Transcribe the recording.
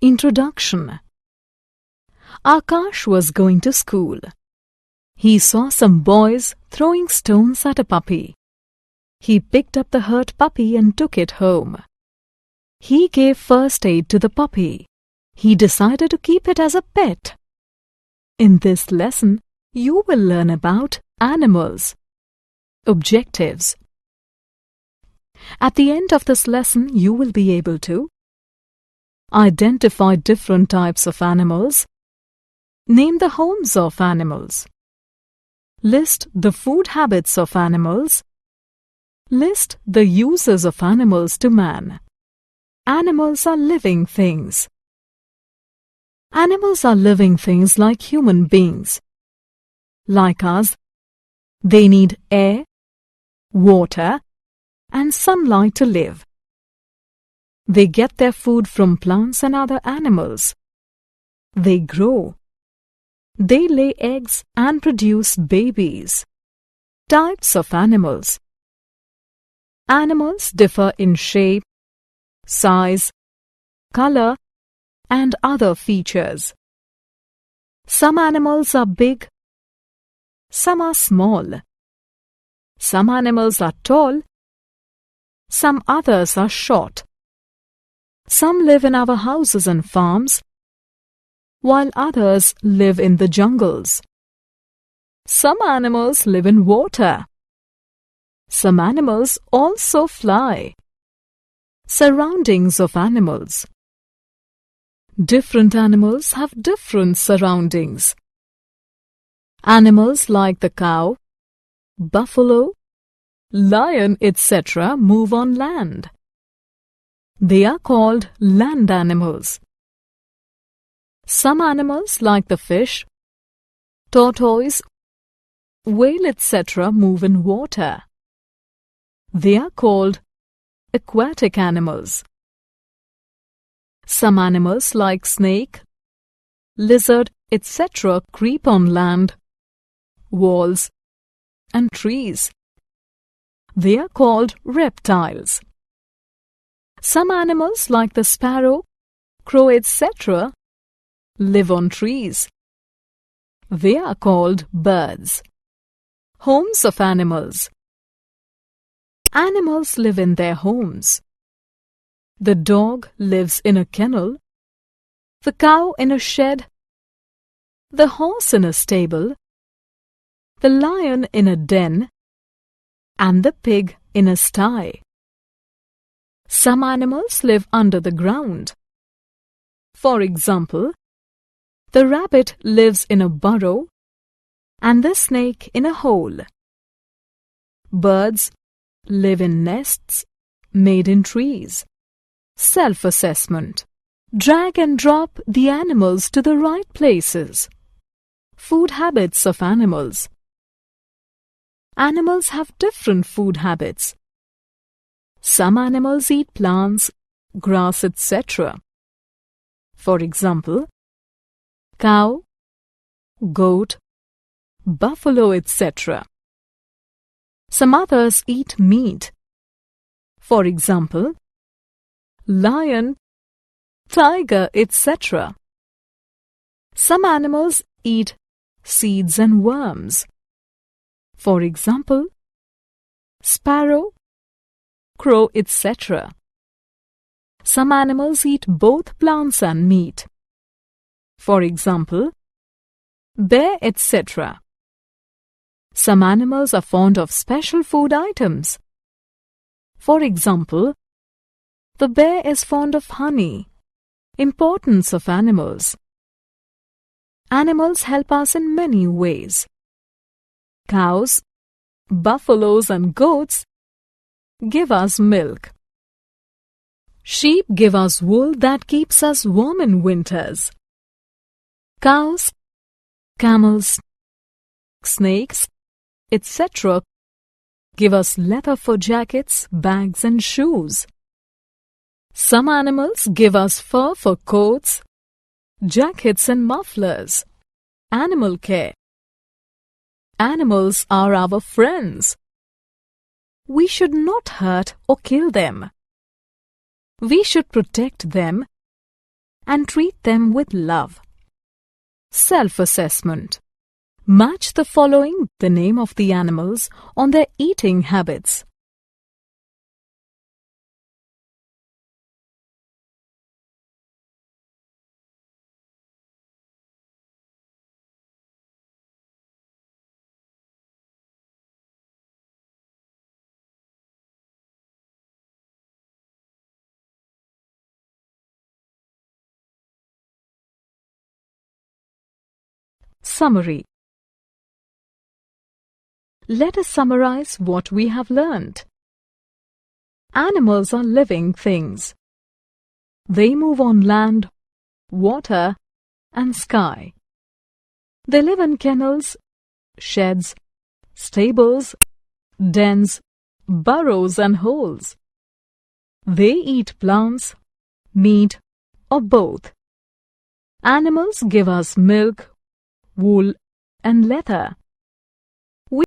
Introduction. Akash was going to school. He saw some boys throwing stones at a puppy. He picked up the hurt puppy and took it home. He gave first aid to the puppy. He decided to keep it as a pet. In this lesson, you will learn about animals. Objectives. At the end of this lesson, you will be able to identify different types of animals, name the homes of animals, list the food habits of animals, list the uses of animals to man. Animals are living things. Animals are living things like human beings. Like us, they need air, water, and sunlight to live. They get their food from plants and other animals. They grow. They lay eggs and produce babies. Types of animals. Animals differ in shape, size, color, and other features. Some animals are big. Some are small. Some animals are tall. Some others are short. Some live in our houses and farms, while others live in the jungles. Some animals live in water. Some animals also fly. Surroundings of animals. Different animals have different surroundings. Animals like the cow, buffalo, lion, etc. move on land. They are called land animals. Some animals like the fish, tortoise, whale, etc. move in water. They are called aquatic animals. Some animals like snake, lizard, etc. creep on land, walls, and trees. They are called reptiles. Some animals like the sparrow, crow, etc. live on trees. They are called birds. Homes of animals. Animals live in their homes. The dog lives in a kennel, the cow in a shed, the horse in a stable, the lion in a den, and the pig in a sty. Some animals live under the ground. For example, the rabbit lives in a burrow and the snake in a hole. Birds live in nests made in trees. Self-assessment. Drag and drop the animals to the right places. Food habits of animals. Animals have different food habits. Some animals eat plants, grass, etc. For example, cow, goat, buffalo, etc. Some others eat meat. For example, lion, tiger, etc. Some animals eat seeds and worms. For example, sparrow, crow, etc. Some animals eat both plants and meat. For example, bear, etc. Some animals are fond of special food items. For example, the bear is fond of honey. Importance of animals. Animals help us in many ways. Cows, buffaloes, and goats give us milk. Sheep give us wool that keeps us warm in winters. Cows, camels, snakes, etc. give us leather for jackets, bags, and shoes. Some animals give us fur for coats, jackets, and mufflers. Animal care. Animals are our friends. We should not hurt or kill them. We should protect them and treat them with love. Self-assessment. Match the following the name of the animals on their eating habits. Summary. Let us summarize what we have learned. Animals are living things. They move on land, water, and sky. They live in kennels, sheds, stables, dens, burrows, and holes. They eat plants, meat, or both. Animals give us milk, wool, and leather.